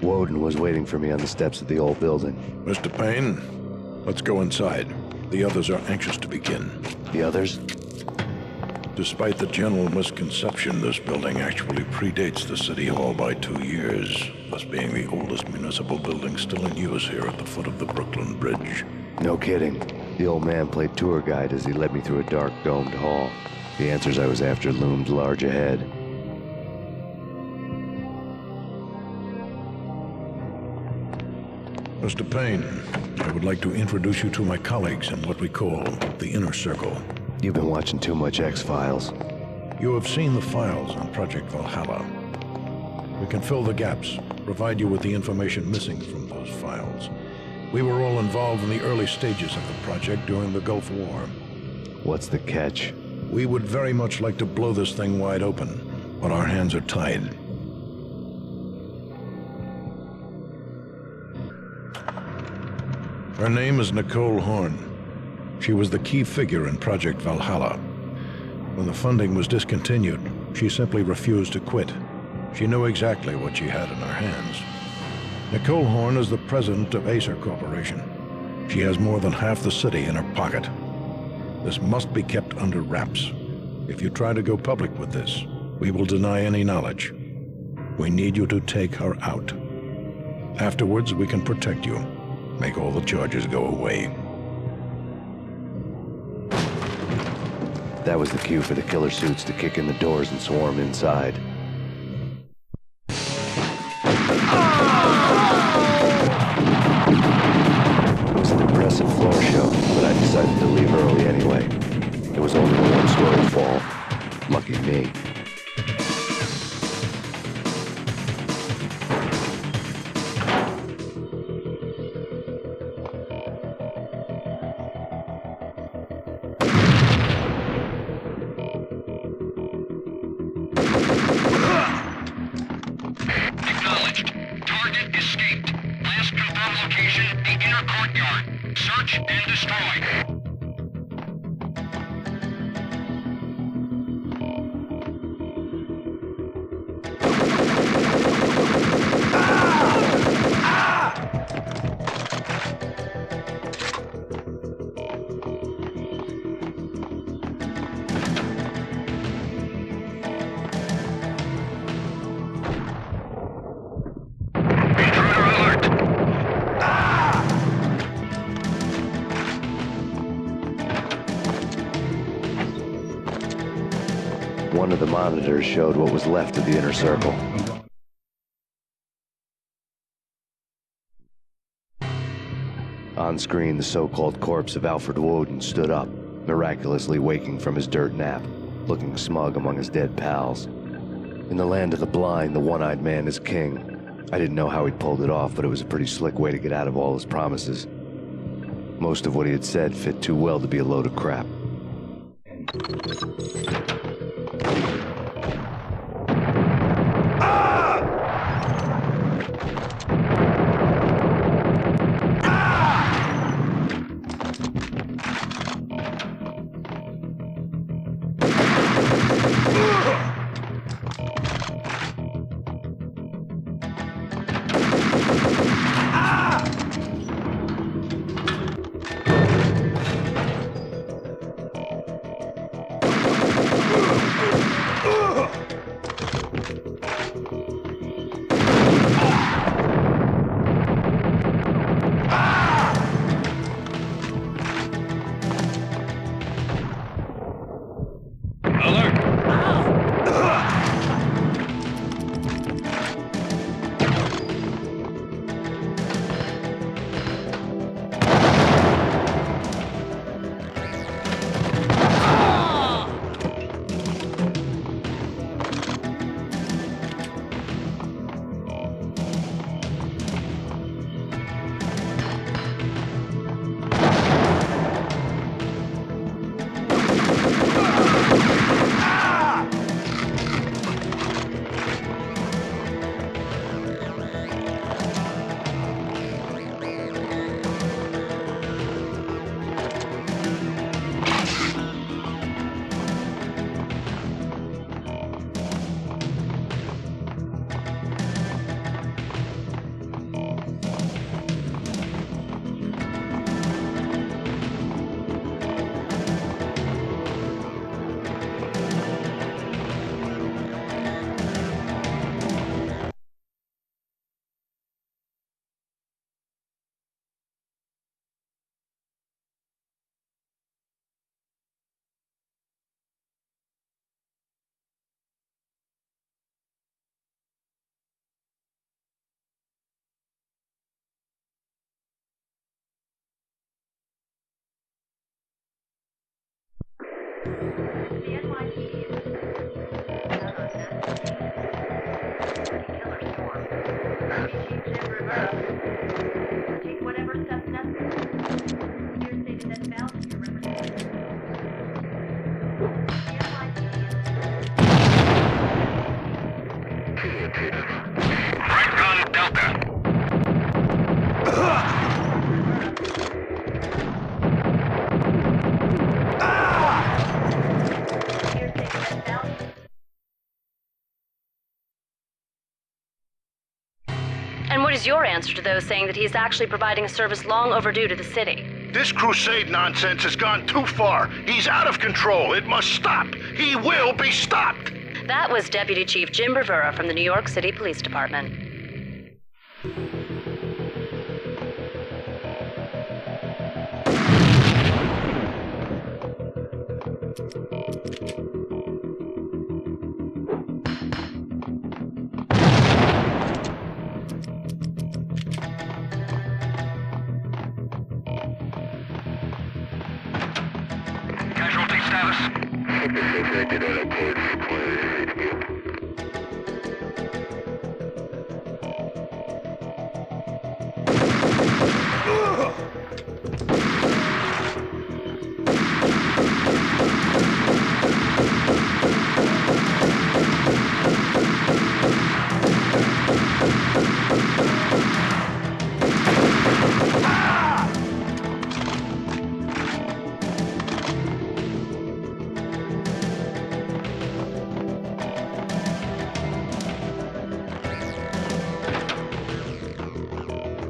Woden was waiting for me on the steps of the old building. Mr. Payne, let's go inside. The others are anxious to begin. The others? Despite the general misconception, this building actually predates the City Hall by 2 years, thus being the oldest municipal building still in use here at the foot of the Brooklyn Bridge. No kidding. The old man played tour guide as he led me through a dark domed hall. The answers I was after loomed large ahead. Mr. Payne, I would like to introduce you to my colleagues in what we call the Inner Circle. You've been watching too much X-Files. You have seen the files on Project Valhalla. We can fill the gaps, provide you with the information missing from those files. We were all involved in the early stages of the project during the Gulf War. What's the catch? We would very much like to blow this thing wide open, but our hands are tied. Her name is Nicole Horne. She was the key figure in Project Valhalla. When the funding was discontinued, she simply refused to quit. She knew exactly what she had in her hands. Nicole Horne is the president of Acer Corporation. She has more than half the city in her pocket. This must be kept under wraps. If you try to go public with this, we will deny any knowledge. We need you to take her out. Afterwards, we can protect you. Make all the charges go away. That was the cue for the killer suits to kick in the doors and swarm inside. It was an impressive floor show, but I decided to leave early anyway. It was only a one-story fall. Lucky me. Acknowledged. Target escaped. Last confirmed location, the inner courtyard. Search and destroy. One of the monitors showed what was left of the Inner Circle. On screen, the so-called corpse of Alfred Woden stood up, miraculously waking from his dirt nap, looking smug among his dead pals. In the land of the blind, the one-eyed man is king. I didn't know how he'd pulled it off, but it was a pretty slick way to get out of all his promises. Most of what he had said fit too well to be a load of crap. your answer to those saying that he is actually providing a service long overdue to the city? This crusade nonsense has gone too far. He's out of control. It must stop. He will be stopped. That was Deputy Chief Jim Bravura from the New York City Police Department. Casualty status.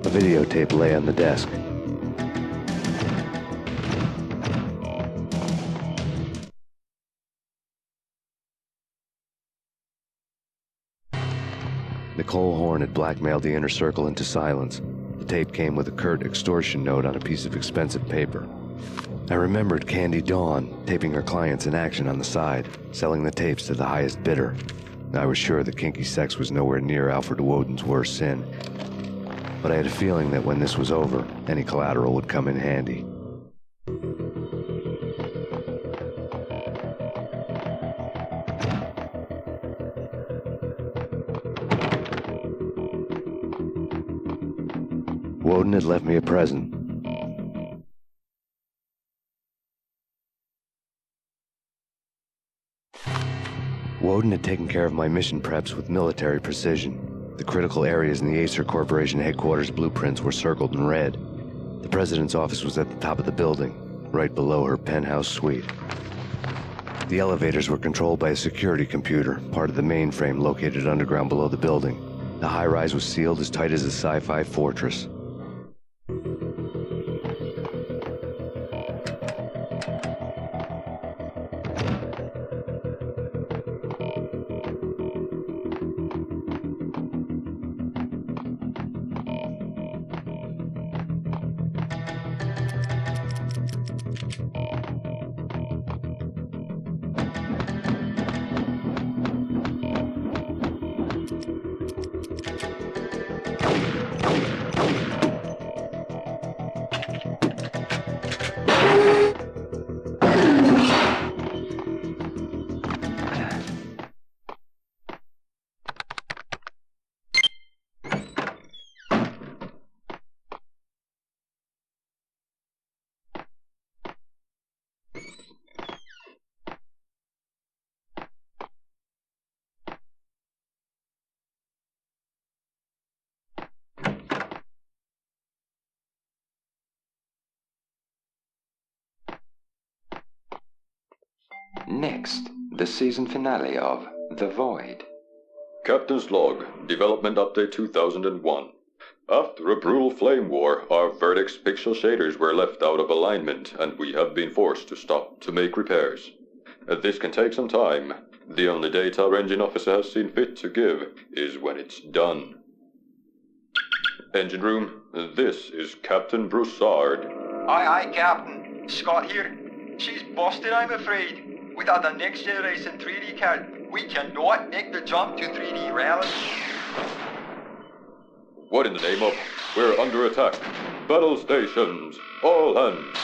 A videotape lay on the desk. Nicole Horne had blackmailed the inner circle into silence. The tape came with a curt extortion note on a piece of expensive paper. I remembered Candy Dawn taping her clients in action on the side, selling the tapes to the highest bidder. I was sure that kinky sex was nowhere near Alfred Woden's worst sin. But I had a feeling that when this was over, any collateral would come in handy. Woden had left me a present. Woden had taken care of my mission preps with military precision. The critical areas in the Acer Corporation headquarters blueprints were circled in red. The president's office was at the top of the building, right below her penthouse suite. The elevators were controlled by a security computer, part of the mainframe located underground below the building. The high-rise was sealed as tight as a Sci-Fi Fortress. Next, the season finale of The Void. Captain's Log, Development Update 2001. After a brutal flame war, our Verdict's pixel shaders were left out of alignment, and we have been forced to stop to make repairs. This can take some time. The only date our engine officer has seen fit to give is when it's done. Engine room, this is Captain Broussard. Aye, aye, Captain. Scott here. She's busted, I'm afraid. Without the next generation 3D card, we cannot make the jump to 3D rally. What in the name of? We're under attack. Battle stations, all hands.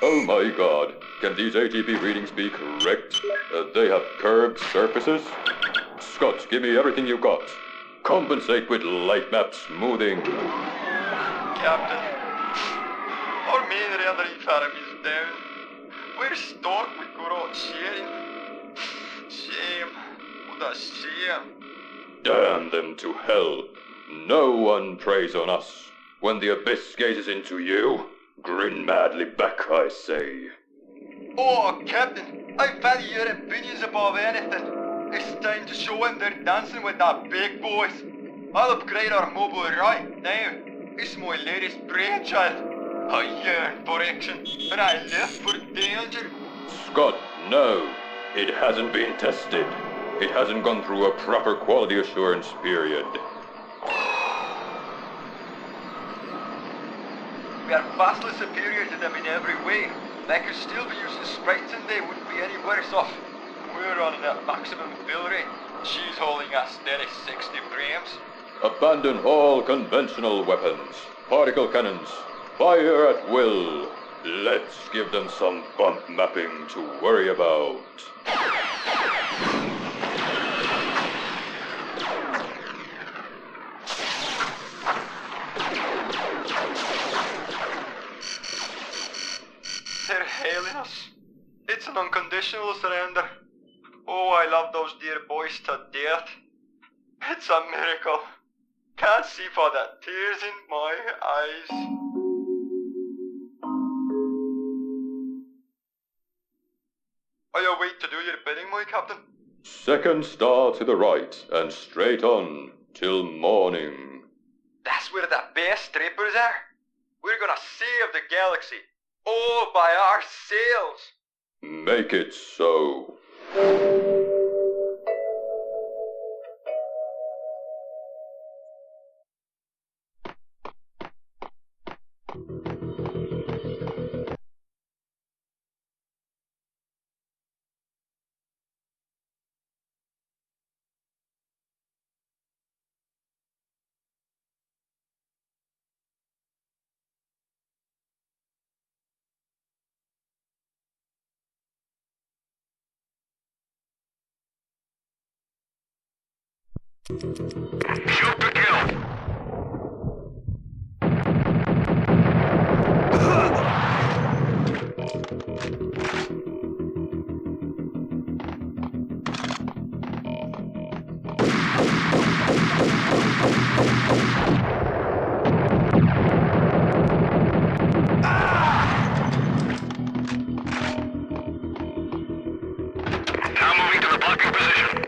Oh my god, can these ATP readings be correct? They have curved surfaces? Scott, give me everything you got. Compensate with light map smoothing. Captain, our main rendering farm is down. We're stuck with good old sharing. Shame. What a shame. Damn them to hell. No one preys on us. When the abyss gazes into you, grin madly back, I say. Oh, Captain, I value your opinions above anything. It's time to show him they're dancing with the big boys. I'll upgrade our mobile right now. It's my latest brainchild. I yearn for action, and I live for danger. Scott, no. It hasn't been tested. It hasn't gone through a proper quality assurance period. We are vastly superior to them in every way. They could still be using sprites and they wouldn't be any worse off. We're running at maximum fill rate. She's holding a steady 60 frames. Abandon all conventional weapons. Particle cannons. Fire at will. Let's give them some bump mapping to worry about. They're hailing us. It's an unconditional surrender. Oh, I love those dear boys to death. It's a miracle. Can't see for the tears in my eyes. I await to do your bidding, my captain. Second star to the right and straight on till morning. That's where the best strippers are. We're gonna save the galaxy. All by ourselves. Make it so. Shoot to kill. Now moving to the blocking position.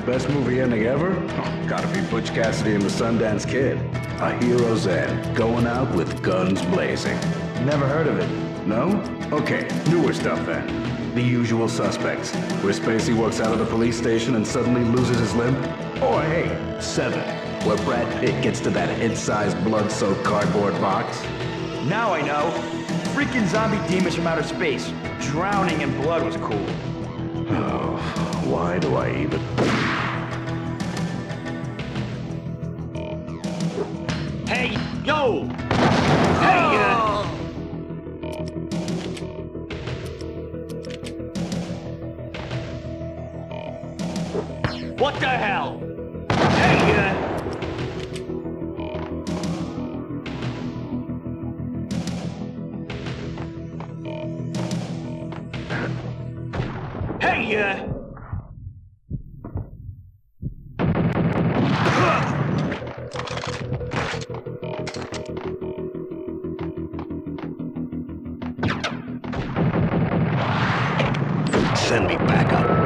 Best movie ending ever? Oh, gotta be Butch Cassidy and the Sundance Kid. A hero's end, going out with guns blazing. Never heard of it? No? Okay, newer stuff then. The Usual Suspects, where Spacey walks out of the police station and suddenly loses his limb. Or hey, Seven, where Brad Pitt gets to that head-sized blood-soaked cardboard box. Now I know. Freaking zombie demons from outer space. Drowning in blood was cool. Oh, why do I even... Hey, yo! Hey, what the hell? Hey, Hey, send me backup.